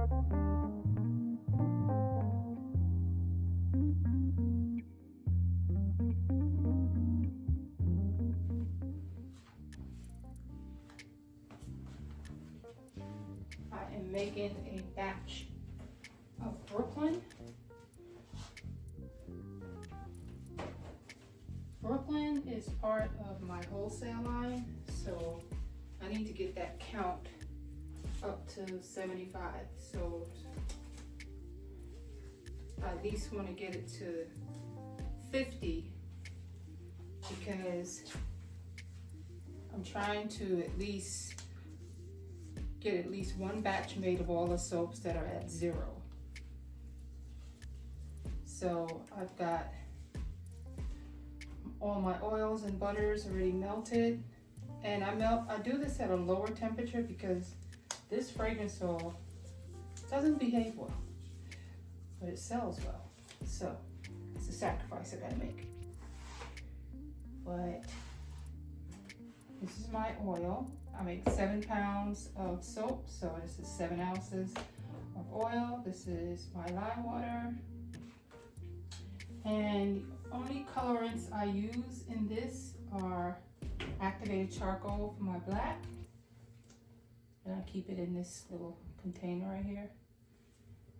I am making a batch of Brooklyn. Brooklyn is part of my wholesale line, so I need to get that count up to 75. So I at least want to get it to 50 because I'm trying to at least get at least one batch made of all the soaps that are at 0. So I've got all my oils and butters already melted, and I do this at a lower temperature because this fragrance oil doesn't behave well, but it sells well. So it's a sacrifice I gotta make. But this is my oil. I make 7 pounds of soap, so this is 7 ounces of oil. This is my lime water. And the only colorants I use in this are activated charcoal for my black. And I keep it in this little container right here.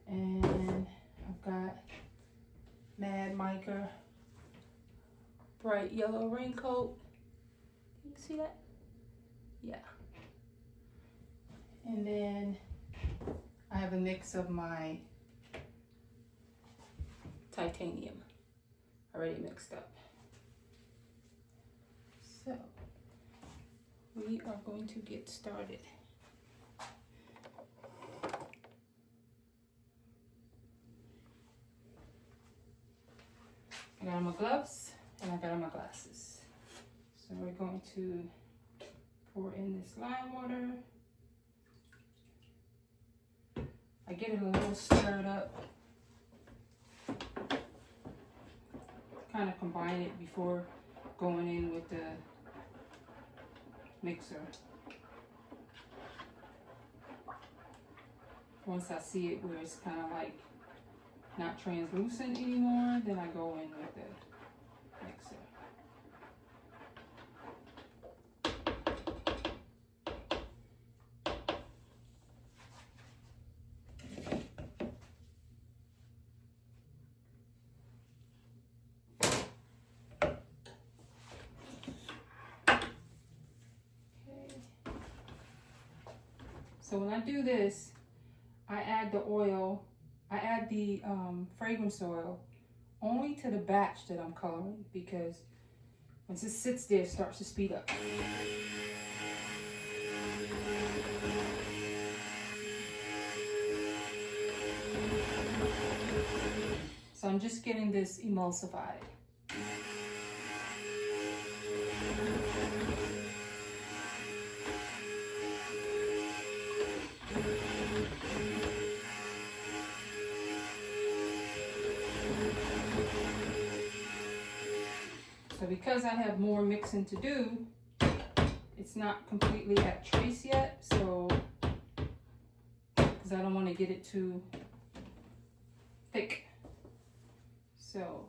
And I've got Mad Mica bright yellow raincoat. You can see that? Yeah. And then I have a mix of my titanium already mixed up. So we are going to get started. I got on my gloves and I got on my glasses. So we're going to pour in this lime water. I get it a little stirred up. Kind of combine it before going in with the mixer. Once I see it where it's kind of like not translucent anymore, then I go in with the mixer. So when I do this, I add the oil, I add the fragrance oil only to the batch that I'm coloring, because once it sits there, it starts to speed up. So I'm just getting this emulsified. So because I have more mixing to do, it's not completely at trace yet, so because I don't want to get it too thick. So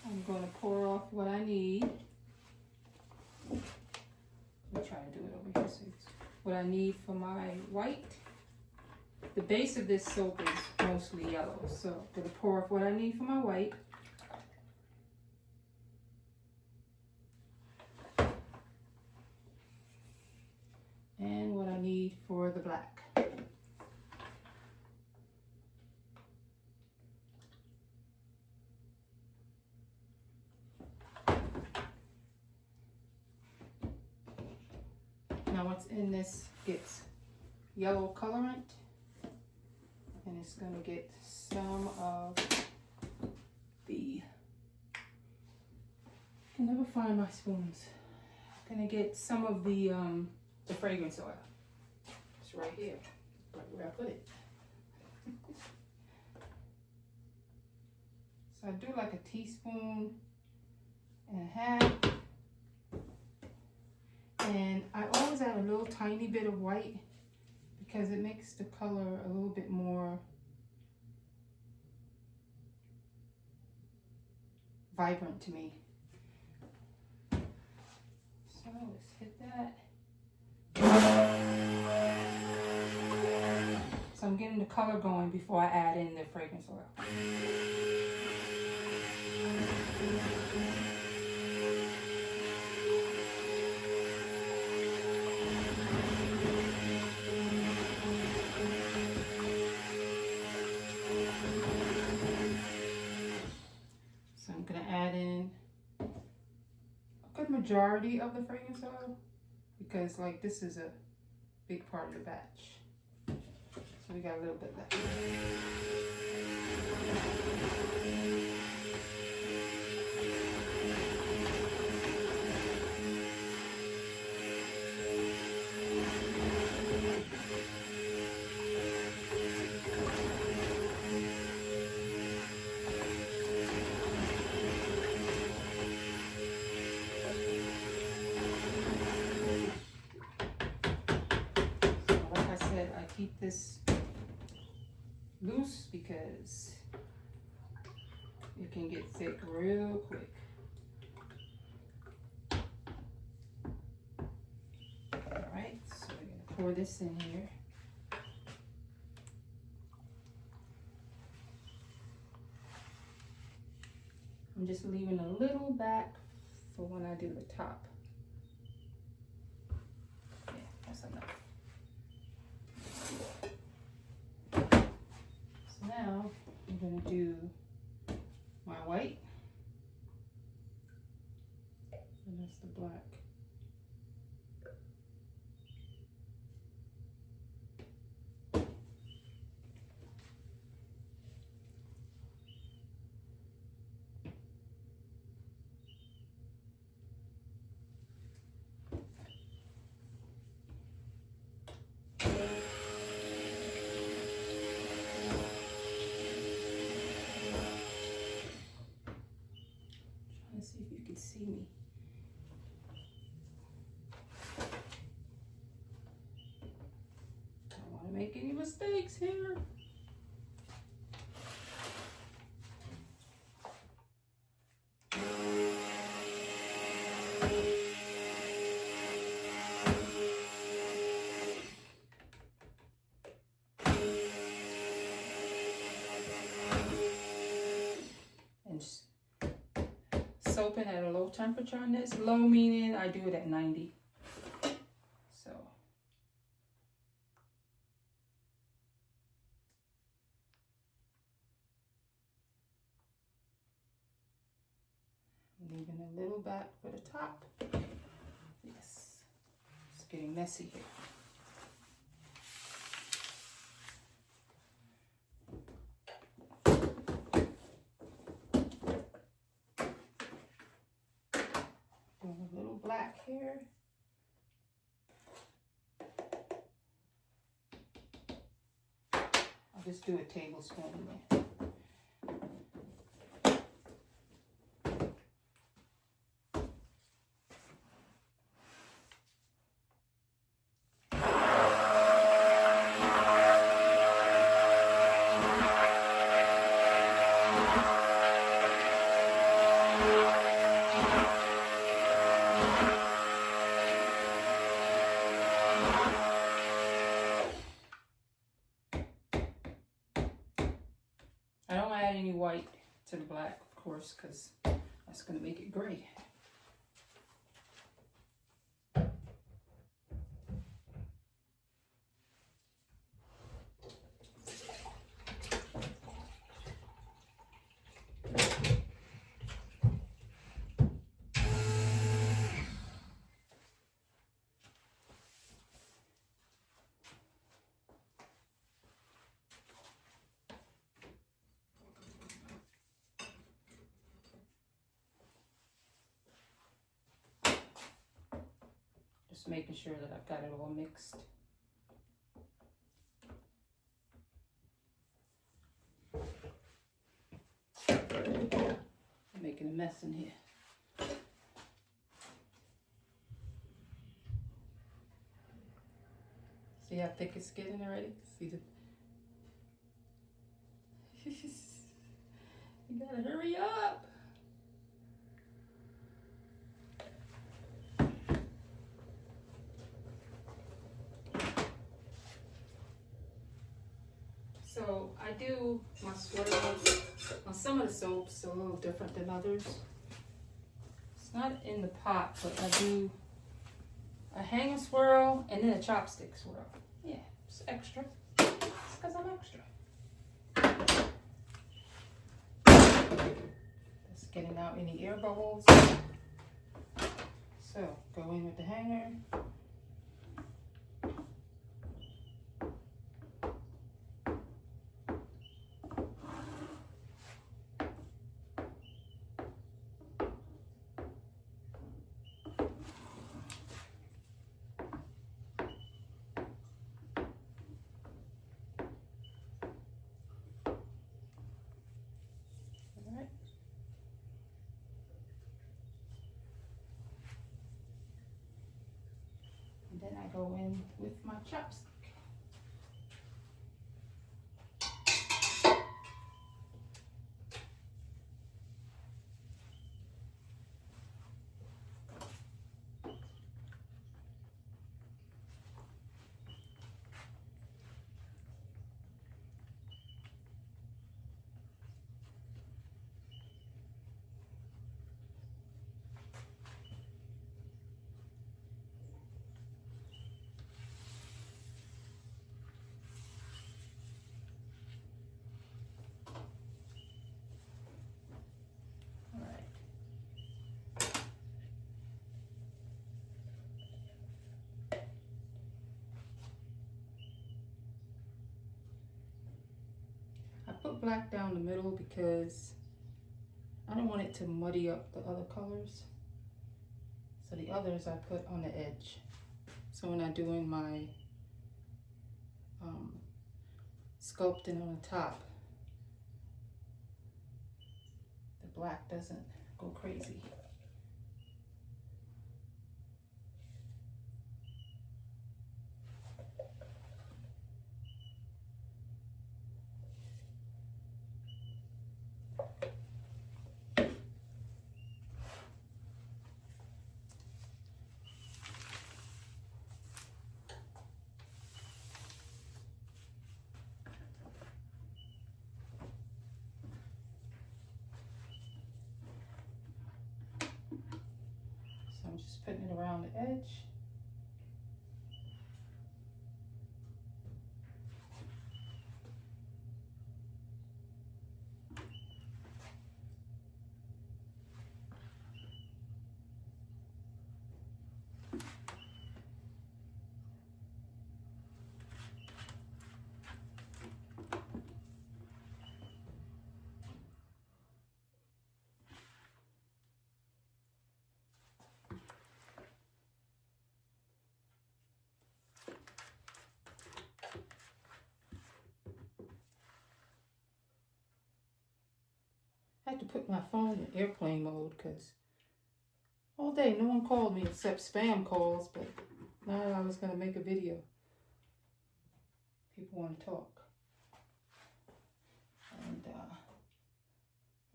I'm going to pour off what I need. Let me try to do it over here. So it's what I need for my white. The base of this soap is mostly yellow, so I'm going to pour off what I need for my white. And what I need for the black. Now what's in this gets yellow colorant, and it's going to get some of the, I can never find my spoons. I'm going to get some of the fragrance oil. It's right here, right where I put it. So I do like a teaspoon and a half. And I always add a little tiny bit of white because it makes the color a little bit more vibrant to me. So let's hit that. So I'm getting the color going before I add in the fragrance oil. So I'm gonna add in a good majority of the fragrance oil because like this is a big part of the batch. So we got a little bit left. So like I said, I keep this loose because it can get thick real quick. All right, so we're gonna pour this in here. I'm just leaving a little back for when I do the top. Yeah, that's enough. So now I'm gonna do my white, and that's the black. Trying to see if you can see me. Don't want to make any mistakes here. And soaping at a low temperature on this. Low meaning I do it at 90. So leaving a little back for the top. Yes, it's getting messy here. Doing a little black here. I'll just do a tablespoon in there. I don't add any white to the black, of course, because that's going to make it gray. Just making sure that I've got it all mixed. I'm making a mess in here. See how thick it's getting already? See the... You gotta hurry up. So I do my swirls on some of the soaps a little different than others. It's not in the pot, but I do a hanger swirl and then a chopstick swirl. Yeah, it's extra. It's because I'm extra. Just getting out any air bubbles. So go in with the hanger. Then I go in with my chopstick. I put black down the middle because I don't want it to muddy up the other colors. So the others I put on the edge. So when I'm doing my sculpting on the top, the black doesn't go crazy. I'm just putting it around the edge. I had to put my phone in airplane mode because all day no one called me except spam calls, but now I was going to make a video. People want to talk. And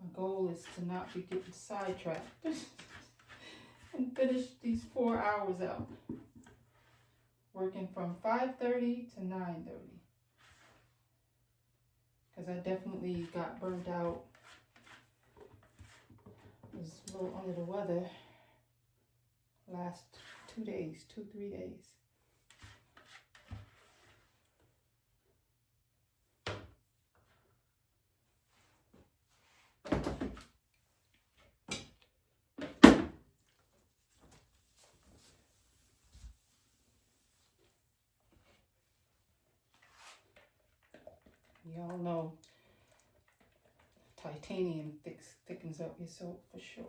my goal is to not be getting sidetracked and finish these 4 hours out. Working from 5:30 to 9:30. Because I definitely got burnt out. Was a little under the weather last 3 days. Y'all know titanium thickens up your soap for sure.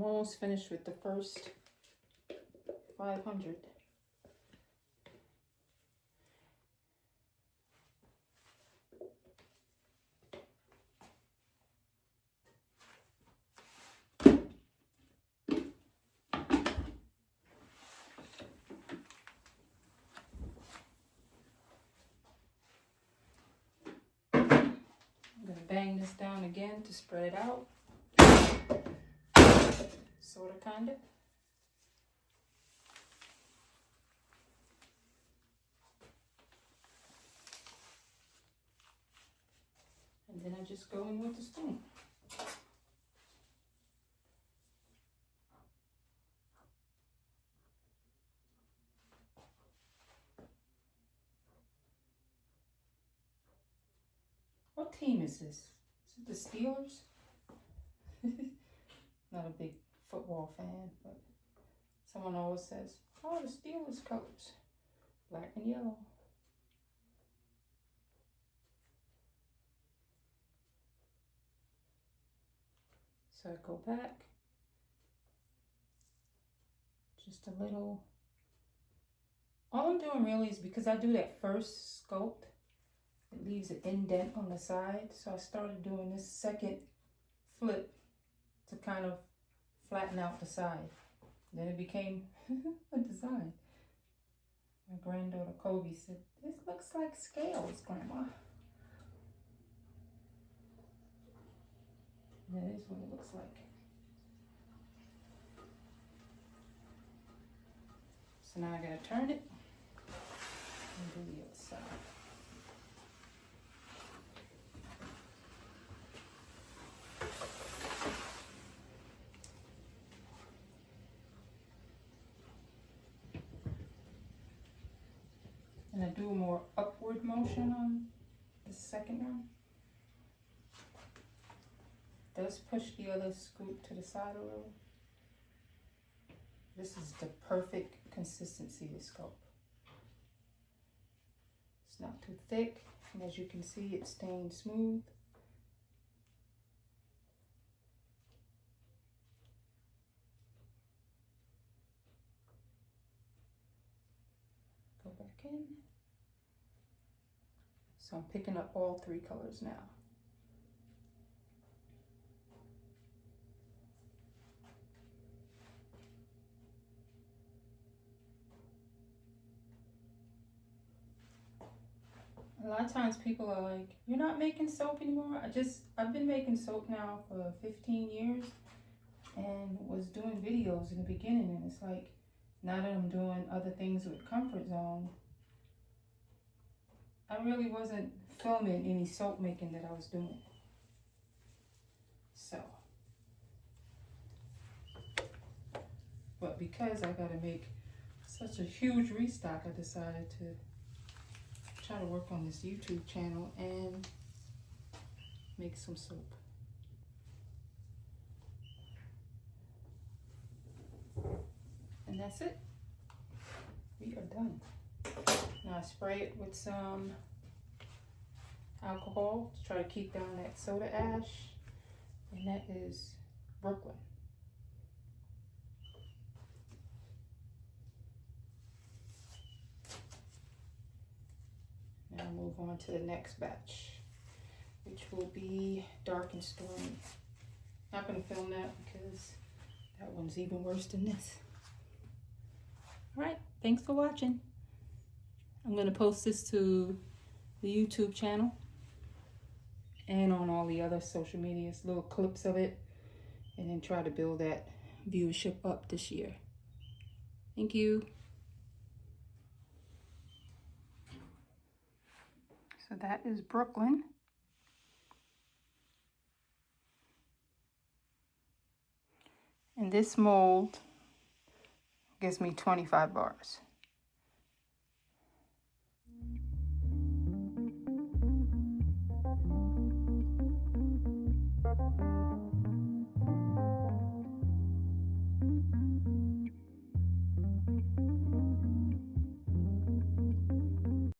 almost finished with the first 500. I'm going to bang this down again to spread it out. Sort of, kind of. And then I just go in with the spoon. What team is this? Is it the Steelers? Not a big football fan, but someone always says, oh, the Steelers colors, black and yellow. So I go back, just a little. All I'm doing really is because I do that first sculpt, it leaves an indent on the side. So I started doing this second flip to kind of flatten out the side. Then it became a design. My granddaughter Kobe said, this looks like scales, Grandma. That is what it looks like. So now I gotta turn it and do the other side. And I do a more upward motion on the second one. Does push the other scoop to the side a little. This is the perfect consistency to sculpt. It's not too thick, and as you can see, it's staying smooth. Go back in. So I'm picking up all three colors now. A lot of times people are like, you're not making soap anymore? I've been making soap now for 15 years and was doing videos in the beginning, and it's like, now that I'm doing other things with Comfort Zone, I really wasn't filming any soap making that I was doing. So, but because I gotta make such a huge restock, I decided to try to work on this YouTube channel and make some soap. And that's it. We are done. Now I spray it with some alcohol to try to keep down that soda ash, and that is Brooklyn. Now move on to the next batch, which will be Dark and Stormy. Not going to film that because that one's even worse than this. All right, thanks for watching. I'm going to post this to the YouTube channel and on all the other social medias, little clips of it, and then try to build that viewership up this year. Thank you. So that is Brooklyn. And this mold gives me 25 bars.